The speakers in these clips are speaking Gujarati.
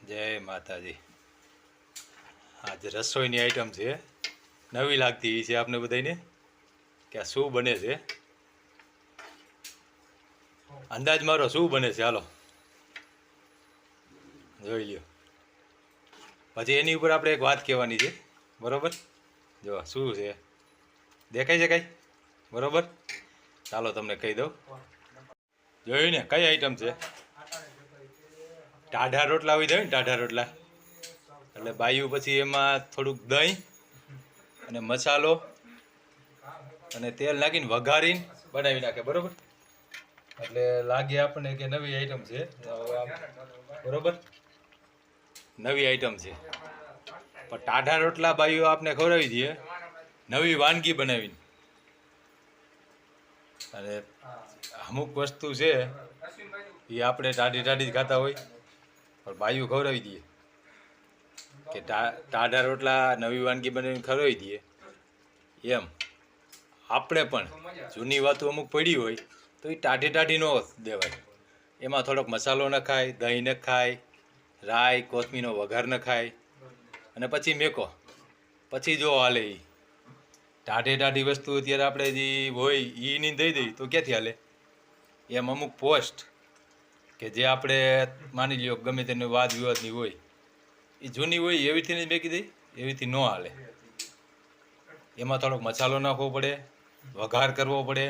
જય માતાજી। આજ રસોઈની આઈટમ છે, નવી લાગતી છે આપને બધાને કે આ શું બને છે। અંદાજ મારો શું બને છે, હાલો જોઈ લ્યો। પછી એની ઉપર આપણે એક વાત કહેવાની છે, બરાબર। જો શું છે દેખાય છે કાંઈ, બરાબર। ચાલો તમને કહી દઉં, જોયું ને કઈ આઈટમ છે। ટાઢા રોટલા આવી જાય ને, ટાઢા રોટલા એટલે બાયું પછી એમાં થોડુંક દહીં અને મસાલો અને તેલ નાખીને વઘારીને બનાવી નાખે, બરાબર। એટલે લાગે આપણને કે નવી આઈટમ છે, બરાબર, નવી આઈટમ છે। પણ ટાઢા રોટલા બાયું આપને ખવડાવી દઈએ નવી વાનગી બનાવીને। અને અમુક વસ્તુ છે એ આપણે ટાઢી ટાઢી જ ખાતા હોય, પણ બાયું ખવડાવી દઈએ કે ટાઢા રોટલા નવી વાનગી બનાવીને ખવડાવી દઈએ એમ। આપણે પણ જૂની વાતો અમુક પડી હોય તો એ ટાઢી ટાઢી ન દેવાય, એમાં થોડોક મસાલો નખાય, દહીં નખાય, રાઈ કોથમીનો વઘાર નખાય અને પછી મેકો, પછી જો હાલે એ ટાઢે ટાઢી વસ્તુ અત્યારે આપણે જે હોય એ નહીં દઈ દઈ તો ક્યાંથી હાલે। એમ અમુક પોસ્ટ કે જે આપણે માની લ્યો ગમે તેની વાદ વિવાદની હોય એ જૂની હોય એવીથી જ મેકી દઈ, એવીથી ન હાલે। એમાં થોડોક મસાલો નાખવો પડે, વઘાર કરવો પડે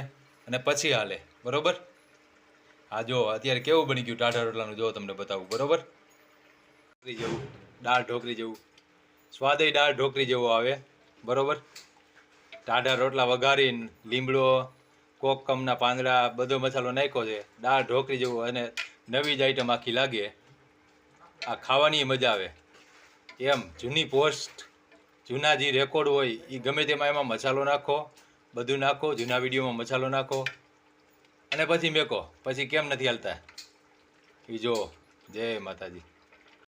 અને પછી હાલે, બરાબર। આ જો અત્યારે કેવું બની ગયું ટાઢા રોટલાનું, જો તમને બતાવું, બરાબર। જેવું દાળ ઢોકળી જેવું સ્વાદ દાળ ઢોકળી જેવો આવે, બરાબર। ટાઢા રોટલા વઘારીને લીમડો કોકમના પાંદડા બધો મસાલો નાખ્યો છે, દાળ ઢોકળી જેવું અને નવી જ આઈટમ આખી લાગે। આ ખાવાની મજા આવે એમ। જૂની પોસ્ટ જૂના જે રેકોર્ડ હોય એ ગમે તેમાં એમાં મસાલો નાખો, બધું નાખો, જૂના વિડીયોમાં મસાલો નાખો અને પછી મેકો, પછી કેમ નથી હાલતા એ જો। જય માતાજી।